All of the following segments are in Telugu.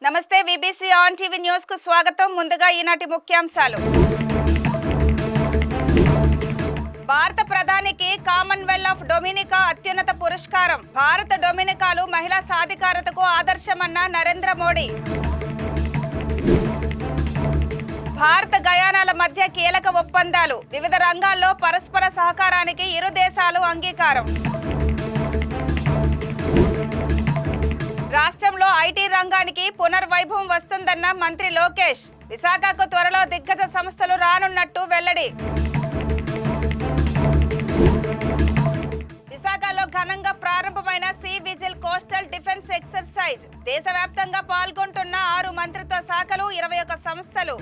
నమస్తే విబిసి ఆన్ టీవీ న్యూస్ కు స్వాగతం. ముందుగా ఈనాటి ముఖ్యాంశాలు. భారత ప్రధానికి కామన్వెల్త్ ఆఫ్ డొమినికా అత్యున్నత పురస్కారం. భారత డొమినికాలు మహిళా సాధికారతకు ఆదర్శమన్న నరేంద్ర మోడీ. భారత గయానాల మధ్య కీలక ఒప్పందాలు. వివిధ రంగాల్లో పరస్పర సహకారానికి ఇరు దేశాలు అంగీకారం. రాష్ట్రంలో ఐటీ రంగానికి పునర్వైభవం వస్తుందన్న మంత్రి లోకేష్. విశాఖకు త్వరలో దిగ్గజ సంస్థలు రానున్నట్టు వెల్లడి. విశాఖలో ఘనంగా ప్రారంభమైన sea vigil coastal defence exercise. దేశవ్యాప్తంగా పాల్గొంటున్న 6 మంత్రిత్వ శాఖలు, 21 సంస్థలు.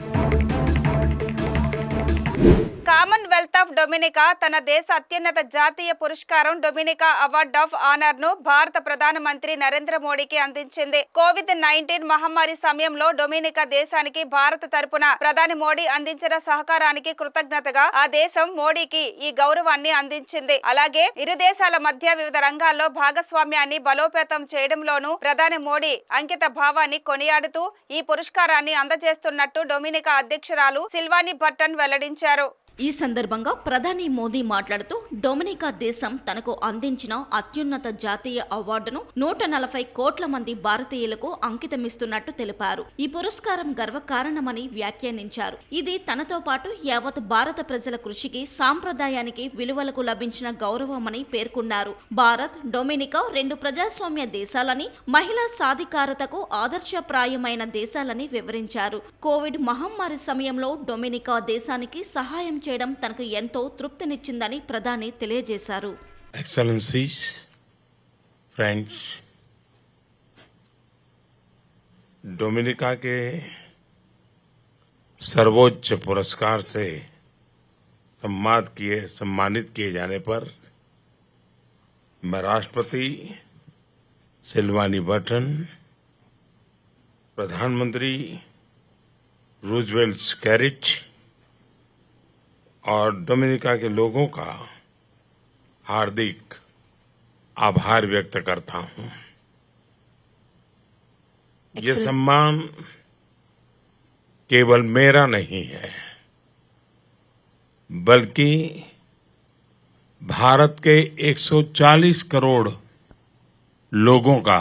కామన్వెల్త్ ఆఫ్ డొమినికా తన దేశ అత్యున్నత జాతీయ పురస్కారం డొమినికా అవార్డ్ ఆఫ్ ఆనర్ ను భారత ప్రధానమంత్రి నరేంద్ర మోడీకి అందించింది. కోవిడ్-19 మహమ్మారి సమయంలో డొమినికా దేశానికి భారత తరపున ప్రధాని మోడీ అందించిన సహకారానికి కృతజ్ఞతగా ఆ దేశం మోడీకి ఈ గౌరవాన్ని అందించింది. అలాగే ఇరు దేశాల మధ్య వివిధ రంగాల్లో భాగస్వామ్యాన్ని బలోపేతం చేయడంలోనూ ప్రధాని మోడీ అంకిత భావాన్ని కొనియాడుతూ ఈ పురస్కారాన్ని అందజేస్తున్నట్టు డొమినికా అధ్యక్షురాలు సిల్వానీ బర్టన్ వెల్లడించారు. ఈ సందర్భంగా ప్రధాని మోదీ మాట్లాడుతూ డొమినికా దేశం తనకు అందించిన అత్యున్నత జాతీయ అవార్డును 140 కోట్ల మంది భారతీయులకు అంకితమిస్తున్నట్టు తెలిపారు. ఈ పురస్కారం గర్వకారణమని వ్యాఖ్యానించారు. ఇది తనతో పాటు యావత్ భారత ప్రజల కృషికి, సాంప్రదాయానికి, విలువలకు లభించిన గౌరవమని పేర్కొన్నారు. భారత్, డొమినికా 2 ప్రజాస్వామ్య దేశాలని, మహిళా సాధికారతకు ఆదర్శప్రాయమైన దేశాలని వివరించారు. కోవిడ్ మహమ్మారి సమయంలో డొమినికా దేశానికి సహాయం చేయడం తనకు ఎంతో తృప్తినిచ్చిందని ప్రధాని తెలియజేశారు. Excellencies, friends, डोमिनिका के सर्वोच्च पुरस्कार से सम्मानित किए जाने पर मैं राष्ट्रपति सिल्वानी बर्टन, प्रधानमंत्री रूजवेल्ट स्कैरिच और डोमिनिका के लोगों का हार्दिक आभार व्यक्त करता हूं। ये सम्मान केवल मेरा नहीं है, बल्कि भारत के 140 करोड़ लोगों का,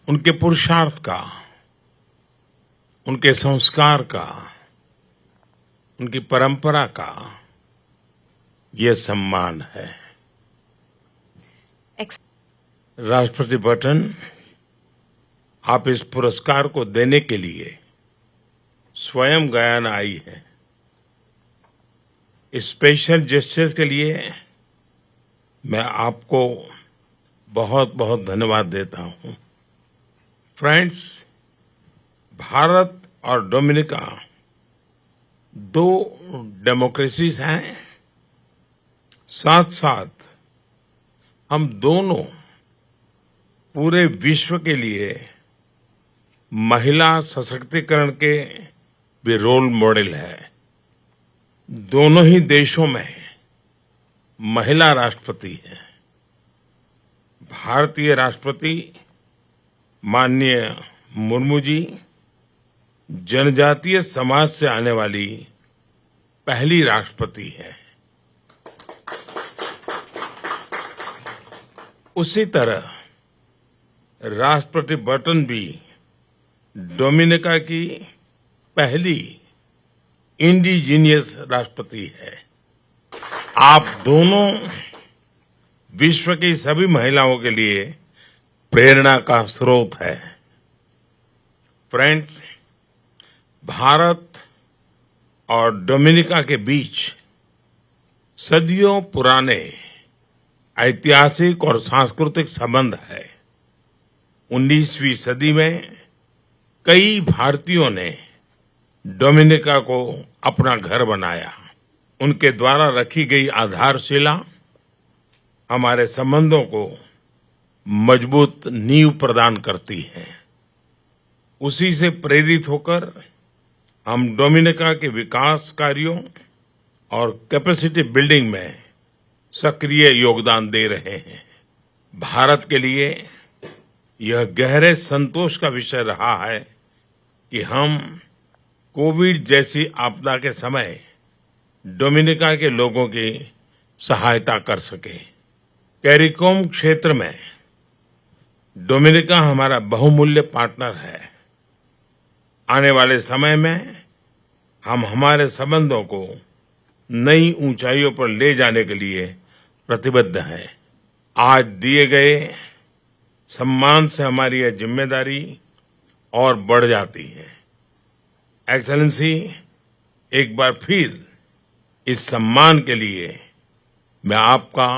उनके पुरुषार्थ का, उनके संस्कार का, उनकी परंपरा का ये सम्मान है। राष्ट्रपति बर्टन, आप इस पुरस्कार को देने के लिए स्वयं गयाना आई है। इस स्पेशल जेस्चर्स के लिए मैं आपको बहुत बहुत धन्यवाद देता हूं। फ्रेंड्स, भारत और डोमिनिका 2 डेमोक्रेसीज हैं। साथ साथ हम दोनों पूरे विश्व के लिए महिला सशक्तिकरण के भी रोल मॉडल है। दोनों ही देशों में महिला राष्ट्रपति हैं। भारतीय राष्ट्रपति माननीय मुर्मू जी जनजातीय समाज से आने वाली पहली राष्ट्रपति है। उसी तरह राष्ट्रपति बर्टन भी डोमिनिका की पहली इंडिजीनियस राष्ट्रपति है। आप दोनों विश्व की सभी महिलाओं के लिए प्रेरणा का स्रोत है। फ्रेंड्स, भारत और डोमिनिका के बीच सदियों पुराने ऐतिहासिक और सांस्कृतिक संबंध है। 19वीं सदी में कई भारतीयों ने डोमिनिका को अपना घर बनाया। उनके द्वारा रखी गई आधारशिला हमारे संबंधों को मजबूत नींव प्रदान करती है। उसी से प्रेरित होकर हम डोमिनिका के विकास कार्यों और कैपेसिटी बिल्डिंग में सक्रिय योगदान दे रहे हैं। भारत के लिए यह गहरे संतोष का विषय रहा है कि हम कोविड जैसी आपदा के समय डोमिनिका के लोगों की सहायता कर सके। कैरिकोम क्षेत्र में डोमिनिका हमारा बहुमूल्य पार्टनर है। आने वाले समय में हम हमारे संबंधों को नई ऊंचाइयों पर ले जाने के लिए प्रतिबद्ध हैं। आज दिए गए सम्मान से हमारी यह जिम्मेदारी और बढ़ जाती है। एक्सेलेंसी, एक बार फिर इस सम्मान के लिए मैं आपका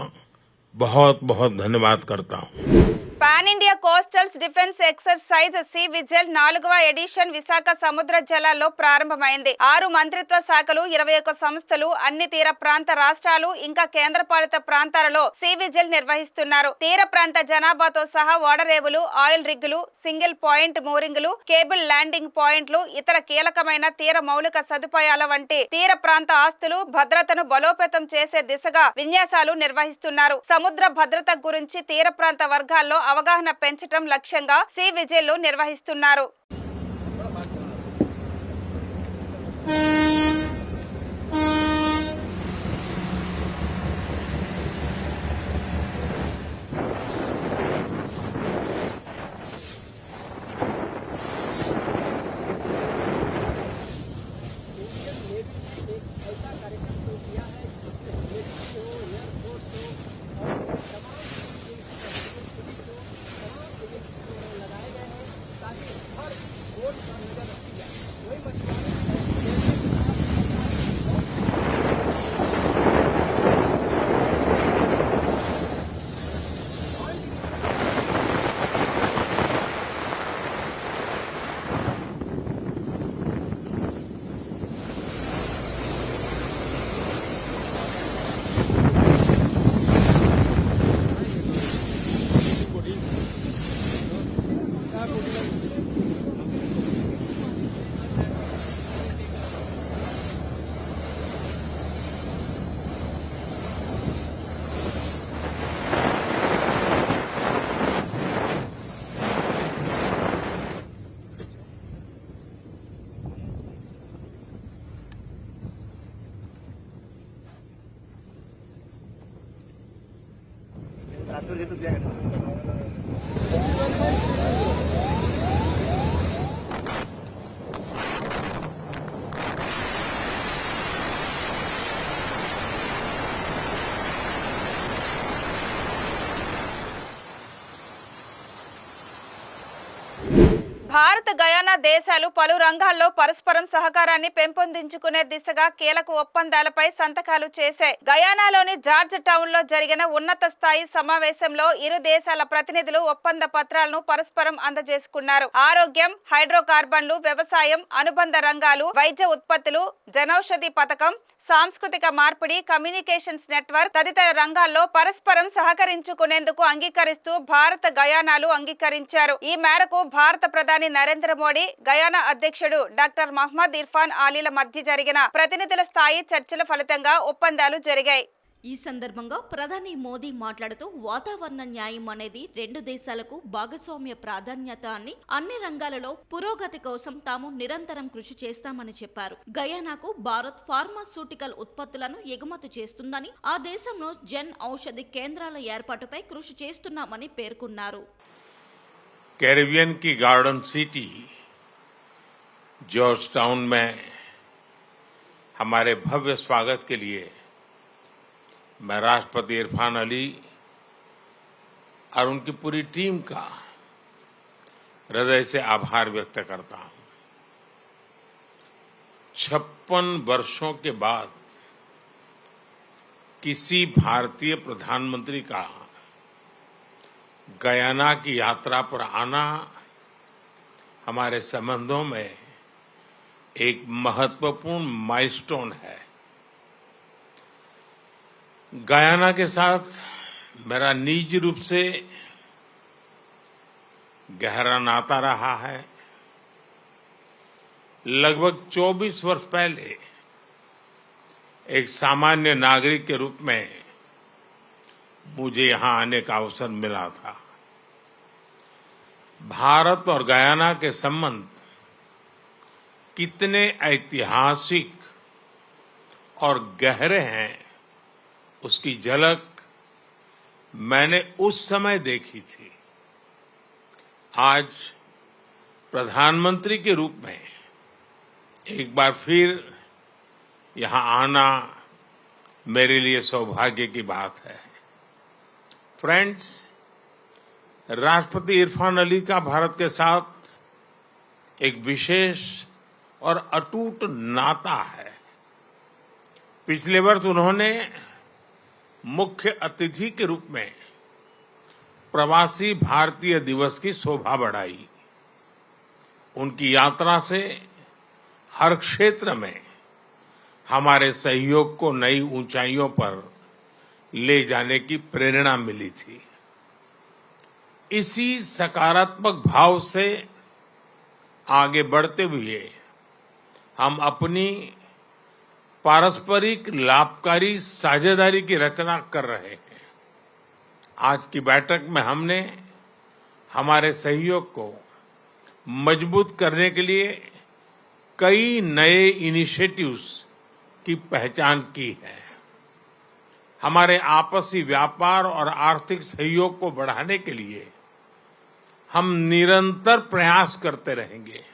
बहुत बहुत धन्यवाद करता हूं। Pan India coastals defence exercise sea vigil 4వ ఎడిషన్ విశాఖ సముద్ర జలాల్లో ప్రారంభమైంది. 6 మంత్రిత్వ శాఖలు, 21 సంస్థలు, అన్ని తీర ప్రాంత రాష్ట్రాలు ఇంకా కేంద్రపాలిత ప్రాంతాలలో సి విజిల్ నిర్వహిస్తున్నారు. తీర ప్రాంత జనాభాతో సహా ఓడరేవులు, ఆయిల్ రిగ్గులు, సింగిల్ పాయింట్ మోరింగులు, కేబుల్ ల్యాండింగ్ పాయింట్లు, ఇతర కీలకమైన తీర మౌలిక సదుపాయాల వంటి తీర ప్రాంత ఆస్తులు భద్రతను బలోపేతం చేసే దిశగా విన్యాసాలు నిర్వహిస్తున్నారు. సముద్ర భద్రత గురించి తీర ప్రాంత వర్గాల్లో అవగాహన పెంచడం లక్ష్యంగా సి విజిల్ నిర్వహిస్తున్నారు. భారత్ గయానా దేశాలు పలు రంగాల్లో పరస్పరం సహకారాన్ని పెంపొందించుకునే దిశగా కీలక ఒప్పందాలపై సంతకాలు చేశాయి. గయానాలోని జార్జ్ టౌన్ లో జరిగిన ఉన్నత స్థాయి సమావేశంలో ఇరు దేశాల ప్రతినిధులు ఒప్పంద పత్రాలను పరస్పరం అందజేసుకున్నారు. ఆరోగ్యం, హైడ్రోకార్బన్లు, వ్యవసాయం, అనుబంధ రంగాలు, వైద్య ఉత్పత్తులు, జనౌషధి పథకం, సాంస్కృతిక మార్పిడి, కమ్యూనికేషన్స్ నెట్వర్క్ తదితర రంగాల్లో పరస్పరం సహకరించుకునేందుకు అంగీకరిస్తూ భారత గయానాలు అంగీకరించారు. ఈ మేరకు భారత ప్రధాని నరేంద్ర మోడీ, గయానా అధ్యక్షుడు డాక్టర్ మహమ్మద్ ఇర్ఫాన్ ఆలీల మధ్య జరిగిన ప్రతినిధుల స్థాయి చర్చల ఫలితంగా ఒప్పందాలు జరిగాయి. ఈ సందర్భంగా ప్రధాని మోదీ మాట్లాడుతూ వాతావరణ న్యాయం అనేది రెండు దేశాలకు భాగస్వామ్య ప్రాధాన్యత అని, అన్ని రంగాలలో పురోగతి కోసం తాము నిరంతరం కృషి చేస్తామని చెప్పారు. గయానాకు భారత్ ఫార్మాస్యూటికల్ ఉత్పత్తులను ఎగుమతి చేస్తుందని, ఆ దేశంలో జన్ ఔషధి కేంద్రాల ఏర్పాటుపై కృషి చేస్తున్నామని పేర్కొన్నారు. कैरिबियन की गार्डन सिटी जॉर्ज टाउन में हमारे भव्य स्वागत के लिए मैं राष्ट्रपति इरफान अली और उनकी पूरी टीम का हृदय से आभार व्यक्त करता हूं। 56 वर्षों के बाद किसी भारतीय प्रधानमंत्री का गयाना की यात्रा पर आना हमारे संबंधों में एक महत्वपूर्ण माइलस्टोन है। गयाना के साथ मेरा निजी रूप से गहरा नाता रहा है। लगभग 24 वर्ष पहले एक सामान्य नागरिक के रूप में मुझे यहां आने का अवसर मिला था। भारत और गयाना के संबंध कितने ऐतिहासिक और गहरे हैं, उसकी झलक मैंने उस समय देखी थी। आज प्रधानमंत्री के रूप में एक बार फिर यहां आना मेरे लिए सौभाग्य की बात है। फ्रेंड्स, राष्ट्रपति इरफान अली का भारत के साथ एक विशेष और अटूट नाता है। पिछले वर्ष उन्होंने मुख्य अतिथि के रूप में प्रवासी भारतीय दिवस की शोभा बढ़ाई। उनकी यात्रा से हर क्षेत्र में हमारे सहयोग को नई ऊंचाइयों पर ले जाने की प्रेरणा मिली थी। इसी सकारात्मक भाव से आगे बढ़ते हुए हम अपनी पारस्परिक लाभकारी साझेदारी की रचना कर रहे हैं। आज की बैठक में हमने हमारे सहयोग को मजबूत करने के लिए कई नए इनिशिएटिव्स की पहचान की है। हमारे आपसी व्यापार और आर्थिक सहयोग को बढ़ाने के लिए हम निरंतर प्रयास करते रहेंगे।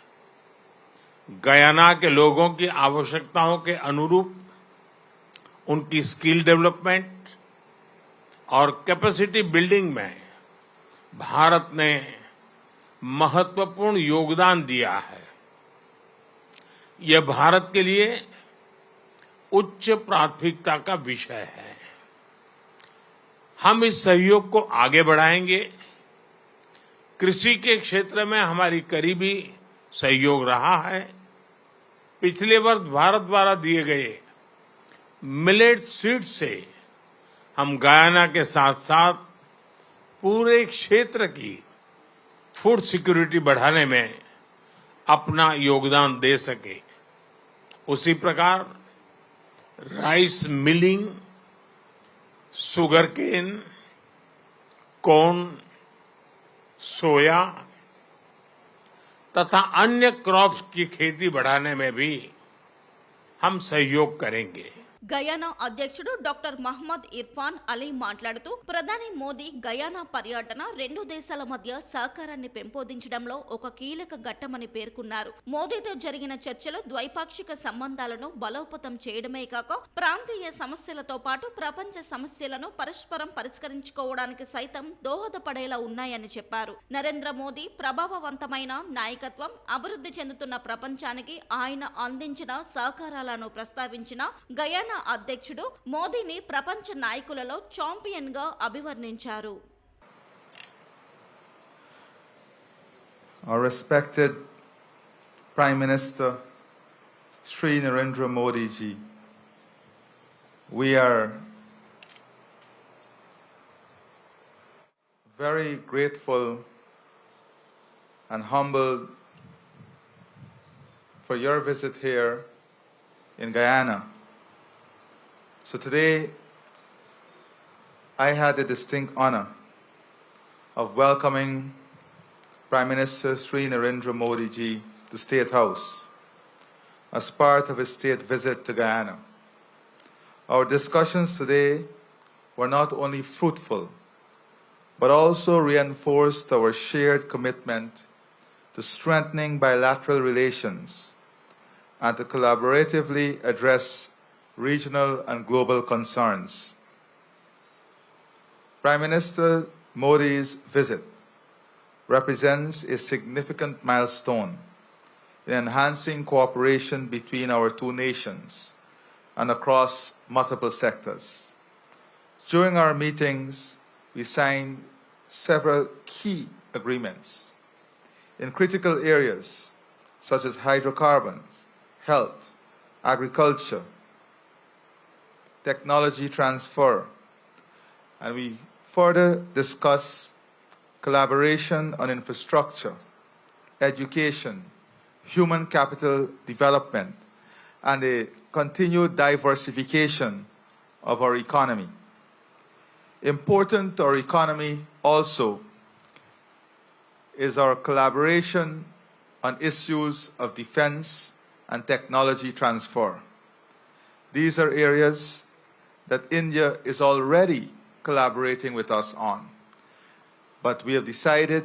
गयाना के लोगों की आवश्यकताओं के अनुरूप उनकी स्किल डेवलपमेंट और कैपेसिटी बिल्डिंग में भारत ने महत्वपूर्ण योगदान दिया है। यह भारत के लिए उच्च प्राथमिकता का विषय है। हम इस सहयोग को आगे बढ़ाएंगे। कृषि के क्षेत्र में हमारी करीबी सहयोग रहा है। पिछले वर्ष भारत द्वारा दिए गए मिलेट सीड से हम गयाना के साथ साथ पूरे क्षेत्र की फूड सिक्योरिटी बढ़ाने में अपना योगदान दे सके। उसी प्रकार राइस मिलिंग, शुगरकेन, कॉर्न, सोया तथा अन्य क्रॉप्स की खेती बढ़ाने में भी हम सहयोग करेंगे। గయానా అధ్యక్షుడు డాక్టర్ మహమ్మద్ ఇర్ఫాన్ అలీ మాట్లాడుతూ ప్రధాని మోదీ గయానా పర్యటన రెండు దేశాల మధ్య సహకారాన్ని పెంపొందించడంలో ఒక కీలక ఘట్టమని పేర్కొన్నారు. మోదీతో జరిగిన చర్చలు ద్వైపాక్షిక సంబంధాలను బలోపేతం చేయడమే కాక ప్రాంతీయ సమస్యలతో పాటు ప్రపంచ సమస్యలను పరస్పరం పరిష్కరించుకోవడానికి సైతం దోహదపడేలా ఉన్నాయని చెప్పారు. నరేంద్ర మోదీ ప్రభావవంతమైన నాయకత్వం, అభివృద్ధి చెందుతున్న ప్రపంచానికి ఆయన అందించిన సహకారాలను ప్రస్తావించిన గయానా అధ్యక్షుడు మోదీని ప్రపంచ నాయకులలో ఛాంపియన్ గా అభివర్ణించారు. Our respected Prime Minister Shri Narendra Modi ji, we are very grateful and humbled for your visit here in Guyana. So today, I had the distinct honor of welcoming Prime Minister Shri Narendra Modi ji to State House as part of his state visit to Guyana. Our discussions today were not only fruitful, but also reinforced our shared commitment to strengthening bilateral relations and to collaboratively address regional and global concerns. Prime Minister Modi's visit represents a significant milestone in enhancing cooperation between our two nations and across multiple sectors. During our meetings, we signed several key agreements in critical areas such as hydrocarbons, health, agriculture, technology transfer, and we further discuss collaboration on infrastructure, education, human capital development, and a continued diversification of our economy. Important to our economy also is our collaboration on issues of defense and technology transfer. These are areas that India is already collaborating with us on. But we have decided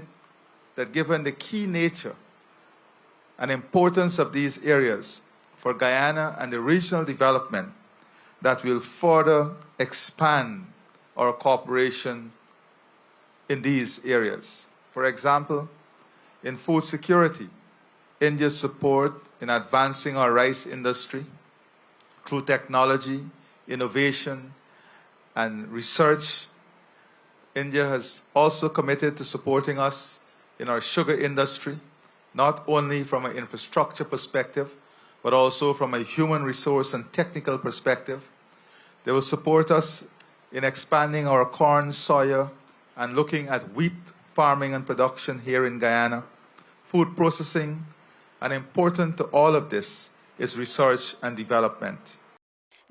that given the key nature and importance of these areas for Guyana and the regional development, that we'll further expand our cooperation in these areas. For example, in food security, India's support in advancing our rice industry through technology, innovation, and research. India has also committed to supporting us in our sugar industry, not only from an infrastructure perspective, but also from a human resource and technical perspective. They will support us in expanding our corn, soya, and looking at wheat farming and production here in Guyana, food processing, and important to all of this is research and development.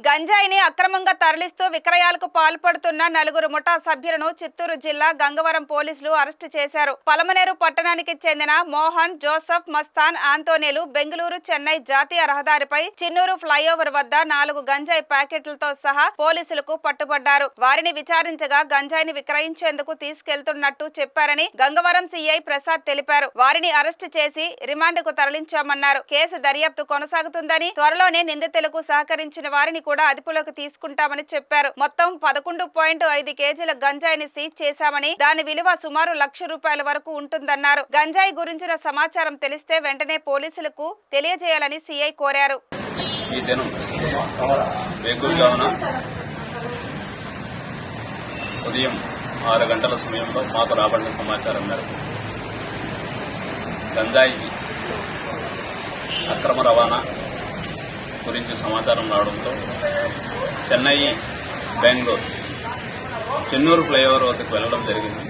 గంజాయిని అక్రమంగా తరలిస్తూ విక్రయాలకు పాల్పడుతున్న 4 ముఠా సభ్యులను చిత్తూరు జిల్లా గంగవరం పోలీసులు అరెస్టు చేశారు. పలమనేరు పట్టణానికి చెందిన మోహన్, జోసెఫ్, మస్తాన్, ఆంటోనీలు బెంగళూరు చెన్నై జాతీయ రహదారిపై చిన్నూరు ఫ్లైఓవర్ వద్ద 4 గంజాయి ప్యాకెట్లతో సహా పోలీసులకు పట్టుబడ్డారు. వారిని విచారించగా గంజాయిని విక్రయించేందుకు తీసుకెళ్తున్నట్టు చెప్పారని గంగవరం సీఐ ప్రసాద్ తెలిపారు. వారిని అరెస్టు చేసి రిమాండ్కు తరలించామన్నారు. కేసు దర్యాప్తు కొనసాగుతుందని, త్వరలోనే నిందితులకు సహకరించిన వారిని కూడా అదుపులోకి తీసుకుంటామని చెప్పారు. మొత్తం 11.5 కేజీల గంజాయిని సీజ్ చేశామని, దాని విలువ సుమారు ₹1,00,000 వరకు ఉంటుందన్నారు. గంజాయి గురించిన సమాచారం తెలిస్తే వెంటనే పోలీసులకు తెలియజేయాలని సీఐ కోరారు. ఈ దినం వేకువజామున ఉదయం 6 గంటల సమయంలో మాకు రాబడిన సమాచారం మేరకు గంజాయి అక్రమ రవాణా గురించి సమాచారం రావడంతో చెన్నై, బెంగళూరు, చెన్నూరు ఫ్లైఓవర్ వద్దకు వెళ్లడం జరిగింది.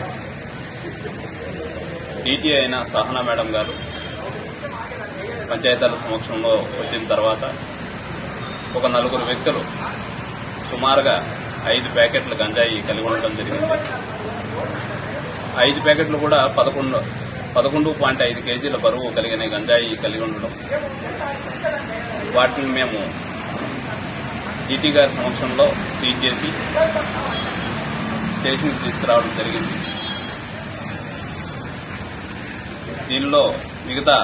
డీటీ అయిన సహనా మేడం గారు పంచాయతీల సమక్షంలో వచ్చిన తర్వాత ఒక 4 వ్యక్తులు సుమారుగా 5 ప్యాకెట్ల గంజాయి కలిగి ఉండడం జరిగింది. 5 ప్యాకెట్లు కూడా 11.5 కేజీల బరువు కలిగిన గంజాయి కలిగి ఉండడం, వాటిని మేము డీటీ గారి సమక్షంలో సీజ్ చేసి స్టేషన్కి తీసుకురావడం జరిగింది. దీనిలో మిగతా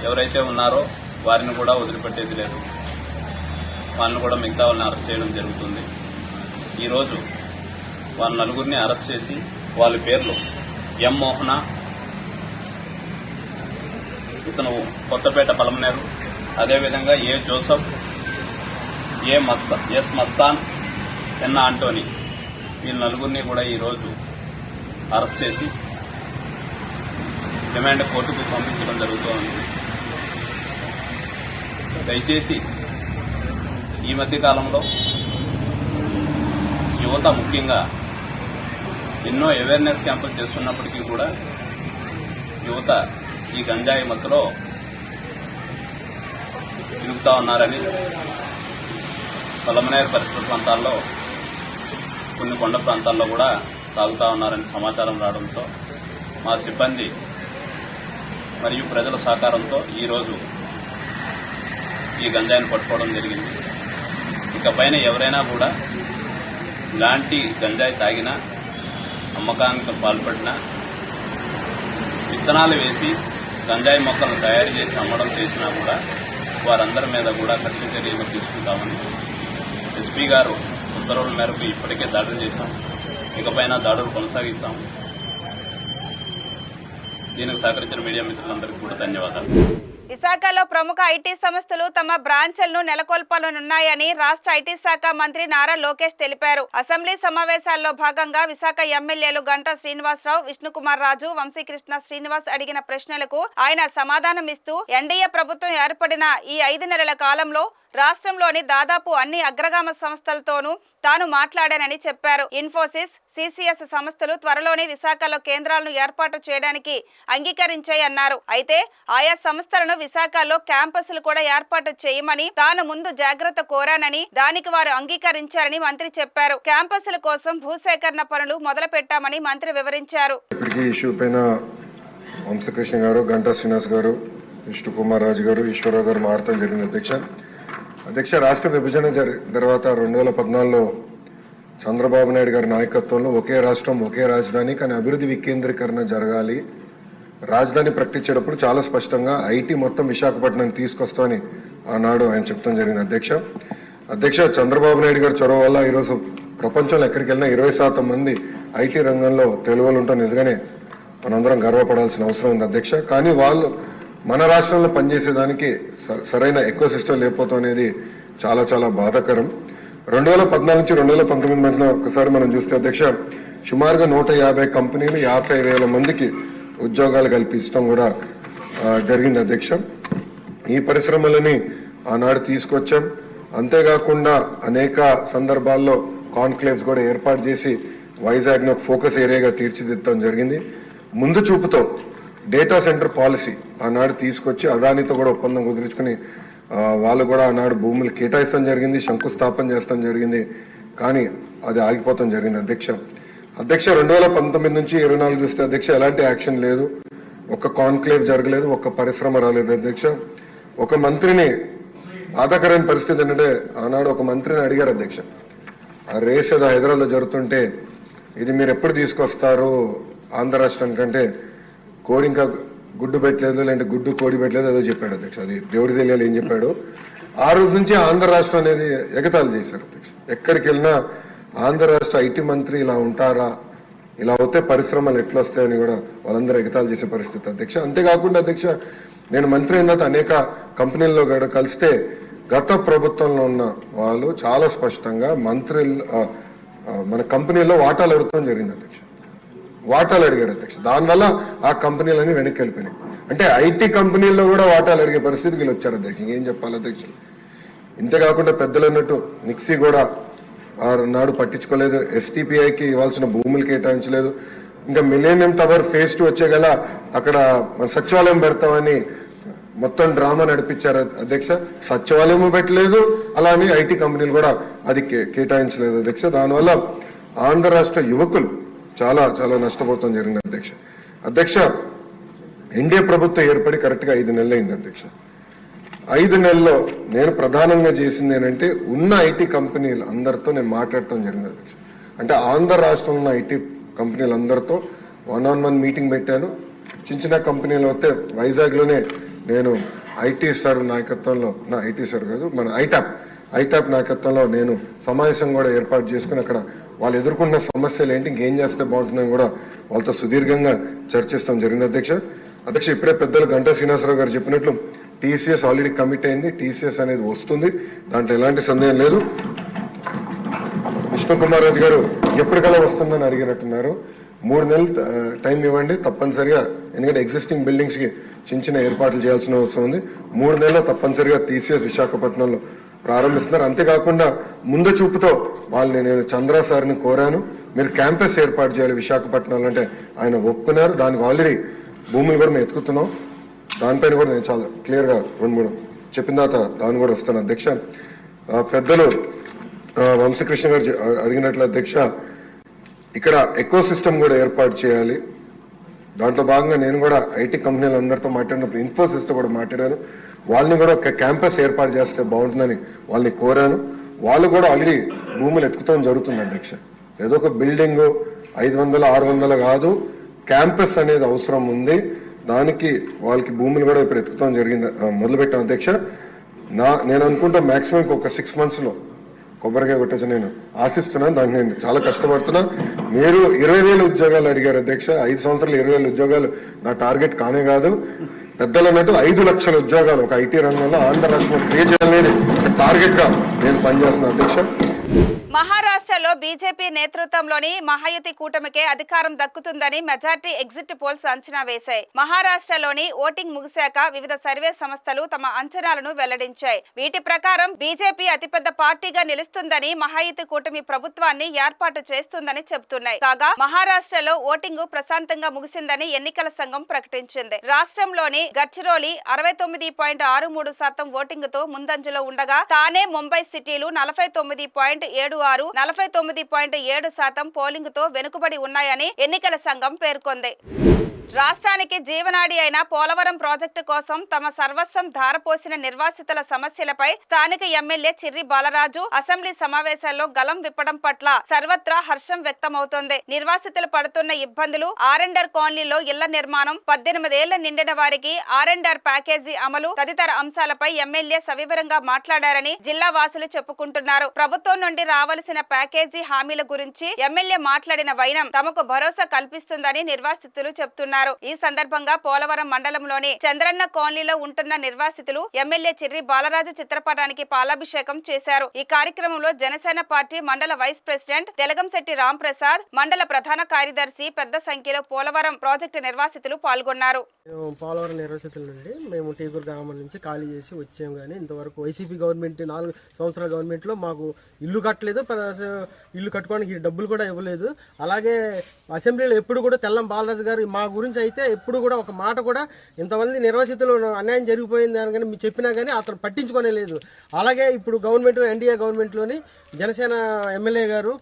ఎవరైతే ఉన్నారో వారిని కూడా వదిలిపెట్టేది లేదు. వాళ్ళని కూడా మిగతా వాళ్ళని అరెస్ట్ చేయడం జరుగుతుంది. ఈరోజు వాళ్ళ 4 అరెస్ట్ చేసి వాళ్ళ పేర్లు ఎం మోహన, ఇతను కొత్తపేట పలమనేరు, అదేవిధంగా ఏ జోసెఫ్, ఎస్ మస్తాన్, ఎన్ ఆంటోనీ, వీళ్ళ 4 కూడా ఈరోజు అరెస్ట్ చేసి రిమాండ్ కోర్టుకు పంపించడం జరుగుతోంది. దయచేసి ఈ మధ్య కాలంలో యువత ముఖ్యంగా ఎన్నో అవేర్నెస్ క్యాంపులు చేస్తున్నప్పటికీ కూడా యువత ఈ గంజాయి మత్తులో తిరుగుతా ఉన్నారని, పలమనేరు పరిసర ప్రాంతాల్లో కొన్ని కొండ ప్రాంతాల్లో కూడా తాగుతా ఉన్నారని సమాచారం రావడంతో మా సిబ్బంది మరియు ప్రజల సహకారంతో ఈరోజు ఈ గంజాయిని పట్టుకోవడం జరిగింది. ఇకపైన ఎవరైనా కూడా ఇలాంటి గంజాయి తాగినా, అమ్మకానికి పాల్పడినా, విత్తనాలు వేసి గంజాయి మొక్కలు తయారు చేసి అమ్మడం చేసినా కూడా వారందరి మీద కూడా కఠిన చర్యలు తీసుకుంటామని ఎస్పీ గారు ఉత్తర్వుల మేరకు ఇప్పటికే దాడులు చేశాం. ఇకపైన దాడులు కొనసాగిస్తాం. దీనికి సహకరించిన మీడియా మిత్రులందరికీ కూడా ధన్యవాదాలు. విశాఖలో ప్రముఖ ఐటీ సంస్థలు తమ బ్రాంచ్లను నెలకొల్పాలనున్నాయని రాష్ట్ర ఐటీ శాఖ మంత్రి నారా లోకేష్ తెలిపారు. అసెంబ్లీ సమావేశాల్లో భాగంగా విశాఖ ఎమ్మెల్యేలు గంటా శ్రీనివాసరావు, విష్ణుకుమార్ రాజు, వంశీకృష్ణ శ్రీనివాస్ అడిగిన ప్రశ్నలకు ఆయన సమాధానమిస్తూ ఎన్డీఏ ప్రభుత్వం ఏర్పడిన ఈ 5 నెలల కాలంలో రాష్ట్రంలోని దాదాపు అన్ని అగ్రగామ సంస్థలతోనూ తాను మాట్లాడానని చెప్పారు. ఇన్ఫోసిస్, సిసిఎస్ సంస్థలు త్వరలోనే విశాఖలో కేంద్రాలను ఏర్పాటు చేయడానికి అంగీకరించాయన్నారు. అయితే ఆయా సంస్థలను విశాఖలో క్యాంపస్లు కూడా ఏర్పాటు చేయమని తాను ముందు జాగ్రత్త కోరానని దానికి వారు అంగీకరించారని మంత్రి చెప్పారు. క్యాంపస్ల కోసం భూసేకరణ పనులు మొదలు పెట్టామని మంత్రి వివరించారు. ఇష్యూ పైన వంశకృష్ణ గారు, గంటా శ్రీనివాస్ గారు, విష్ణు కుమార్ రాజు గారు, ఈశ్వరరావు గారు మారటం జరిగింది. అధ్యక్ష రాష్ట్ర విభజన తర్వాత 2014లో చంద్రబాబు నాయుడు గారి నాయకత్వంలో ఒకే రాష్ట్రం ఒకే రాజధాని, కానీ అభివృద్ధి వికేంద్రీకరణ జరగాలి. రాజధాని ప్రకటించేటప్పుడు చాలా స్పష్టంగా ఐటీ మొత్తం విశాఖపట్నానికి తీసుకొస్తామని ఆనాడు ఆయన చెప్తాం జరిగింది. అధ్యక్ష చంద్రబాబు నాయుడు గారి చొరవ వల్ల ఈరోజు ప్రపంచంలో ఎక్కడికి వెళ్ళినా 20% మంది ఐటీ రంగంలో తెలుగులు ఉంటాం. నిజంగానే మనందరం గర్వపడాల్సిన అవసరం ఉంది అధ్యక్ష. కానీ వాళ్ళు మన రాష్ట్రంలో పనిచేసేదానికి సరైన ఎకో సిస్టమ్ లేకపోవడం అనేది చాలా చాలా బాధాకరం. 2014 నుంచి 2019 మధ్యన ఒకసారి మనం చూస్తే అధ్యక్ష సుమారుగా 150 కంపెనీలు 50,000 మందికి ఉద్యోగాలు కల్పించడం కూడా జరిగింది అధ్యక్ష. ఈ పరిశ్రమలని ఆనాడు తీసుకొచ్చాం. అంతేకాకుండా అనేక సందర్భాల్లో కాన్క్లేవ్స్ కూడా ఏర్పాటు చేసి వైజాగ్ను ఒక ఫోకస్ ఏరియాగా తీర్చిదిద్దడం జరిగింది. ముందు చూపుతో డేటా సెంటర్ పాలసీ ఆనాడు తీసుకొచ్చి అదానితో కూడా ఒప్పందం కుదుర్చుకుని వాళ్ళు కూడా ఆనాడు భూములు కేటాయిస్తాం జరిగింది, శంకుస్థాపన చేస్తాం జరిగింది. కానీ అది ఆగిపోతాం జరిగింది అధ్యక్ష. 2019 నుంచి 24 చూస్తే అధ్యక్ష ఎలాంటి యాక్షన్ లేదు, ఒక్క కాన్క్లేవ్ జరగలేదు, ఒక్క పరిశ్రమ రాలేదు అధ్యక్ష. ఒక మంత్రిని బాధాకరమైన పరిస్థితి ఏంటంటే ఆనాడు ఒక మంత్రిని అడిగారు అధ్యక్ష, ఆ రేస్ ఏదో హైదరాబాద్లో జరుగుతుంటే ఇది మీరు ఎప్పుడు తీసుకొస్తారు ఆంధ్ర రాష్ట్రానికంటే కోడి ఇంకా గుడ్డు పెట్టలేదు, లేదంటే గుడ్డు కోడి పెట్టలేదు ఏదో చెప్పాడు అధ్యక్ష. అది దేవుడి తెలియాలి ఏం చెప్పాడు. ఆ రోజు నుంచి ఆంధ్ర రాష్ట్రం అనేది ఎగతాళి చేశారు అధ్యక్ష. ఎక్కడికి వెళ్ళినా ఆంధ్ర రాష్ట్ర ఐటీ మంత్రి ఇలా ఉంటారా, ఇలా అవుతే పరిశ్రమలు ఎట్లా వస్తాయని కూడా వాళ్ళందరూ ఎగతాళి చేసే పరిస్థితి అధ్యక్ష. అంతేకాకుండా అధ్యక్ష నేను మంత్రి అయిన తర్వాత అనేక కంపెనీల్లో కూడా కలిస్తే గత ప్రభుత్వంలో ఉన్న వాళ్ళు చాలా స్పష్టంగా మన కంపెనీల్లో వాటాలు అడుగుతాం జరిగింది అధ్యక్ష. వాటాలు అడిగారు అధ్యక్ష. దానివల్ల ఆ కంపెనీలన్నీ వెనక్కి వెళ్ళిపోయినాయి. అంటే ఐటీ కంపెనీల్లో కూడా వాటాలు అడిగే పరిస్థితికి వీళ్ళు వచ్చారు అధ్యక్ష. ఏం చెప్పాలి అధ్యక్ష. ఇంతేకాకుండా పెద్దలు అన్నట్టు నిక్సీ కూడా నాడు పట్టించుకోలేదు, ఎస్టీపీఐకి ఇవ్వాల్సిన భూములు కేటాయించలేదు. ఇంకా మిలేనియం టవర్ ఫేజ్ 2 వచ్చే గల అక్కడ సచివాలయం పెడతామని మొత్తం డ్రామా నడిపించారు అధ్యక్ష. సచివాలయం పెట్టలేదు, అలానే ఐటీ కంపెనీలు కూడా అది కేటాయించలేదు అధ్యక్ష. దానివల్ల ఆంధ్ర రాష్ట్ర యువకులు చాలా చాలా నష్టపోతాం జరిగింది అధ్యక్ష. ఎన్డీఏ ప్రభుత్వం ఏర్పడి కరెక్ట్గా 5 నెలలు అయింది అధ్యక్ష. 5 నెలల్లో నేను ప్రధానంగా చేసింది ఏంటంటే ఉన్న ఐటీ కంపెనీలు అందరితో నేను మాట్లాడటం జరిగింది అధ్యక్ష. అంటే ఆంధ్ర రాష్ట్రంలో ఉన్న ఐటీ కంపెనీలు అందరితో 1-on-1 మీటింగ్ పెట్టాను. చిన్న కంపెనీలు వస్తే వైజాగ్లోనే నేను ఐటీ సార్ నాయకత్వంలో, ఐటీ సార్ కాదు మన ఐటాప్ నాయకత్వంలో నేను సమావేశం కూడా ఏర్పాటు చేసుకుని అక్కడ వాళ్ళు ఎదుర్కొన్న సమస్యలు ఏంటి, ఇంకేం చేస్తే బాగుంటుందని కూడా వాళ్ళతో సుదీర్ఘంగా చర్చిస్తాం జరిగింది అధ్యక్ష. ఇప్పుడే పెద్దలు గంటా శ్రీనివాసరావు గారు చెప్పినట్లు టీసీఎస్ ఆల్రెడీ కమిట్ అయింది. టీసీఎస్ అనేది వస్తుంది, దాంట్లో ఎలాంటి సందేహం లేదు. విష్ణు కుమార్ రాజు గారు ఎప్పటికల్లా వస్తుందని అడిగినట్టున్నారు. 3 నెలలు టైం ఇవ్వండి తప్పనిసరిగా, ఎందుకంటే ఎగ్జిస్టింగ్ బిల్డింగ్స్ కి చిన్న ఏర్పాట్లు చేయాల్సిన అవసరం ఉంది. 3 నెలల్లో తప్పనిసరిగా టీసీఎస్ విశాఖపట్నంలో ప్రారంభిస్తున్నారు. అంతేకాకుండా ముందు చూపుతో వాళ్ళని నేను చంద్ర సార్ని కోరాను, మీరు క్యాంపస్ ఏర్పాటు చేయాలి విశాఖపట్నంలో అంటే ఆయన ఒప్పుకున్నారు. దానికి ఆల్రెడీ భూములు కూడా మేము ఎత్తుకుతున్నాం. దానిపైన కూడా నేను చాలా క్లియర్గా 2-3 చెప్పిన తర్వాత దాన్ని కూడా వస్తాను అధ్యక్ష. పెద్దలు వంశకృష్ణ గారు అడిగినట్లు అధ్యక్ష ఇక్కడ ఎకో సిస్టమ్ కూడా ఏర్పాటు చేయాలి. దాంట్లో భాగంగా నేను కూడా ఐటీ కంపెనీలు అందరితో మాట్లాడినప్పుడు ఇన్ఫోసిస్తో కూడా మాట్లాడాను. వాళ్ళని కూడా ఒక క్యాంపస్ ఏర్పాటు చేస్తే బాగుంటుందని వాళ్ళని కోరాను. వాళ్ళు కూడా ఆల్రెడీ భూములు ఎత్తుకుతాం జరుగుతుంది అధ్యక్ష. ఏదో ఒక బిల్డింగ్ 500-600 కాదు, క్యాంపస్ అనేది అవసరం ఉంది. దానికి వాళ్ళకి భూములు కూడా ఇప్పుడు ఎత్తుకుతాం జరిగింది, మొదలుపెట్టాం అధ్యక్ష. నేను అనుకుంటా మాక్సిమం ఒక 6 monthsలో కొబ్బరికాయ కొట్టచ్చు నేను ఆశిస్తున్నాను. దానికి నేను చాలా కష్టపడుతున్నా. మీరు 20,000 ఉద్యోగాలు అడిగారు అధ్యక్ష. 5 సంవత్సరాలు 20,000 ఉద్యోగాలు నా టార్గెట్ కానే కాదు. పెద్దలు అన్నట్టు 5 లక్షల ఉద్యోగాలు ఒక ఐటీ రంగంలో ఆంధ్ర రాష్ట్రంలో క్రియేట్ చేయాలనేది టార్గెట్ గా నేను పనిచేస్తున్నాను అధ్యక్ష. మహారాష్ట్రలో బీజేపీ నేతృత్వంలోని మహాయుతి కూటమికే అధికారం దక్కుతుందని మెజార్టీ ఎగ్జిట్ పోల్స్ అంచనా వేశాయి. మహారాష్ట్రలోని ఓటింగ్ ముగిశాక వివిధ సర్వే సంస్థలు తమ అంచనాలను వెల్లడించాయి. వీటి ప్రకారం బీజేపీ అతిపెద్ద పార్టీగా నిలుస్తుందని, మహాయుతి కూటమి ప్రభుత్వాన్ని ఏర్పాటు చేస్తుందని చెబుతున్నాయి. కాగా మహారాష్ట్రలో ఓటింగ్ ప్రశాంతంగా ముగిసిందని ఎన్నికల సంఘం ప్రకటించింది. రాష్ట్రంలోని గడ్చిరోలి 69.63% ఓటింగ్ తో ముందంజలో ఉండగా, తానే, ముంబై సిటీలు 49.76, 49.7% పోలింగ్ తో వెనుకబడి ఉన్నాయని ఎన్నికల సంఘం పేర్కొంది. రాష్ట్రానికి జీవనాడి అయిన పోలవరం ప్రాజెక్టు కోసం తమ సర్వస్వం ధారపోసిన నిర్వాసితుల సమస్యలపై స్థానిక ఎమ్మెల్యే చిర్రి బాలరాజు అసెంబ్లీ సమావేశాల్లో గలం విప్పడం పట్ల సర్వత్రా హర్షం వ్యక్తమవుతోంది. నిర్వాసితులు పడుతున్న ఇబ్బందులు, ఆర్ఎండ్ఆర్ కాలనీలో ఇళ్ల నిర్మాణం, 18 ఏళ్ల నిండిన వారికి ఆర్ఎండ్ఆర్ ప్యాకేజీ అమలు తదితర అంశాలపై ఎమ్మెల్యే సవివరంగా మాట్లాడారని జిల్లా వాసులు చెప్పుకుంటున్నారు. ప్రభుత్వం నుండి రావాల్సిన ప్యాకేజీ హామీల గురించి ఎమ్మెల్యే మాట్లాడిన వైనం తమకు భరోసా కల్పిస్తుందని నిర్వాసితులు చెబుతున్నారు. ఈ సందర్భంగా పోలవరం మండలంలోని చంద్రన్న కాలనీలో ఉంటున్న నిర్వాసితులు ఎమ్మెల్యే చిర్రి బాలరాజు చిత్రపటానికి పాలాభిషేకం చేశారు. ఈ కార్యక్రమంలో జనసేన పార్టీ మండల వైస్ ప్రెసిడెంట్ తెలగంశెట్టి రాంప్రసాద్, మండల ప్రధాన కార్యదర్శి పెద్ద సంఖ్యలో పోలవరం ప్రాజెక్టు నిర్వాసితులు పాల్గొన్నారు. పోలవరం నిర్వాసితుల నుండి మేము టీగూరు గ్రామం నుంచి ఖాళీ చేసి వచ్చాము. కానీ ఇంతవరకు వైసీపీ గవర్నమెంట్ 4 సంవత్సరాల గవర్నమెంట్లో మాకు ఇల్లు కట్టలేదు, ఇల్లు కట్టుకోవడానికి డబ్బులు కూడా ఇవ్వలేదు. అలాగే అసెంబ్లీలో ఎప్పుడు కూడా తెల్లం బాలరాజు గారు మా గురించి అయితే ఎప్పుడు కూడా ఒక మాట కూడా ఇంతమంది నిర్వాసితులు అన్యాయం జరిగిపోయింది అని కానీ మీరు చెప్పినా కానీ అతను పట్టించుకోనే లేదు. అలాగే ఇప్పుడు గవర్నమెంట్, ఎన్డీఏ గవర్నమెంట్లోని జనసేన ఎమ్మెల్యే గారు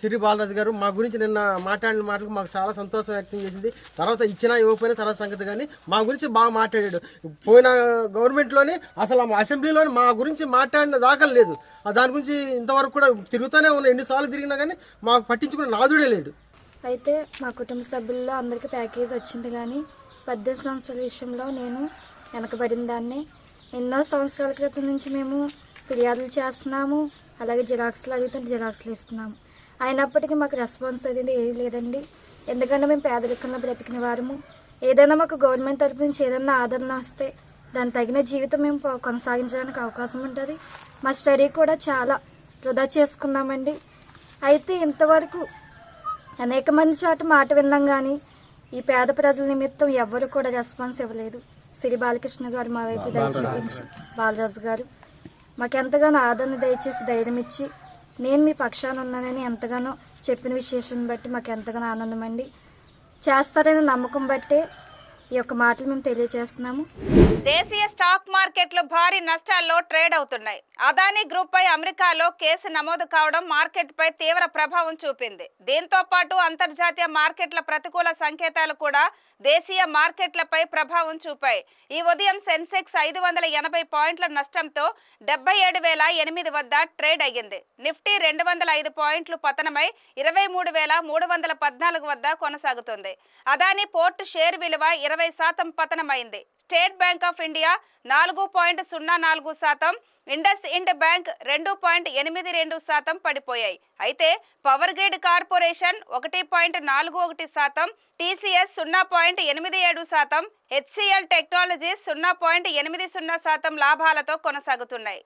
చిర్రి బాలరాజు గారు మా గురించి నిన్న మాట్లాడిన మాటలకు మాకు చాలా సంతోషం వ్యక్తం చేసింది. తర్వాత ఇచ్చినా ఇవ్వకపోయినా తర్వాత సంగతి, కానీ మా గురించి బాగా మాట్లాడాడు. పోయిన గవర్నమెంట్లోని అసలు అసెంబ్లీలోని మా గురించి మాట్లాడిన దాఖలు లేదు. దాని గురించి ఇంతవరకు కూడా తిరుగుతూనే ఉన్న, ఎన్నిసార్లు తిరిగినా కానీ మాకు పట్టించుకునే నాదుడే లేడు. అయితే మా కుటుంబ సభ్యుల్లో అందరికీ ప్యాకేజ్ వచ్చింది, కానీ 18 సంవత్సరాల విషయంలో నేను వెనకబడిన దాన్ని. ఎన్నో సంవత్సరాల క్రితం నుంచి మేము ఫిర్యాదులు చేస్తున్నాము, అలాగే జిరాక్స్లు అడుగుతుంటే జిరాక్స్లు ఇస్తున్నాము. అయినప్పటికీ మాకు రెస్పాన్స్ అనేది ఏమీ లేదండి. ఎందుకంటే మేము పేదరికంలో బ్రతికిన వారము. ఏదైనా మాకు గవర్నమెంట్ తరపు నుంచి ఏదైనా ఆదరణ వస్తే దాని తగిన జీవితం మేము కొనసాగించడానికి అవకాశం ఉంటుంది. మా స్టడీ కూడా చాలా వృధా చేసుకున్నామండి. అయితే ఇంతవరకు అనేక మంది చోట మాట విన్నాం, కానీ ఈ పేద ప్రజల నిమిత్తం ఎవ్వరు కూడా రెస్పాన్స్ ఇవ్వలేదు. శ్రీ బాలకృష్ణ గారు మా వైపు దయచూపించి, బాలరాజు గారు మాకెంతగానో ఆదరణ దయచేసి ధైర్యం ఇచ్చి, నేను మీ పక్షాన ఉన్నానని ఎంతగానో చెప్పిన విశేషాన్ని బట్టి మాకు ఎంతగానో ఆనందం అండి. చేస్తారనే నమ్మకం బట్టే ఈ యొక్క మాటలు మేము తెలియజేస్తున్నాము. దేశీయ స్టాక్ మార్కెట్లు భారీ నష్టాల్లో ట్రేడ్ అవుతున్నాయి. అదానీ గ్రూప్ పై అమెరికాలో కేసు నమోదు కావడం మార్కెట్ పై తీవ్ర ప్రభావం చూపింది. దీంతో పాటు అంతర్జాతీయ మార్కెట్ల ప్రతికూల సంకేతాలు కూడా దేశీయ మార్కెట్లపై ప్రభావం చూపాయి. ఈ ఉదయం సెన్సెక్స్ 580 పాయింట్ల నష్టంతో 77,008 వద్ద ట్రేడ్ అయ్యింది. నిఫ్టీ 205 పాయింట్లు పతనమై 23,314 వద్ద కొనసాగుతుంది. అదానీ పోర్ట్ షేర్ విలువ 20% పతనమైంది. State Bank of India 4.04%, IndusInd Bank 2.82% పడిపోయాయి. అయితే Power Grid Corporation 1.41%, TCS 0.87%, HCL Technologies 0.80% లాభాలతో కొనసాగుతున్నాయి.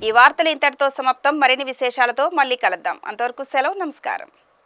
ఈ వార్తలు ఇంతటితో సమాప్తం. మరిన్ని విశేషాలతో మళ్ళీ కలుద్దాం. అంతవరకు సెలవు. నమస్కారం.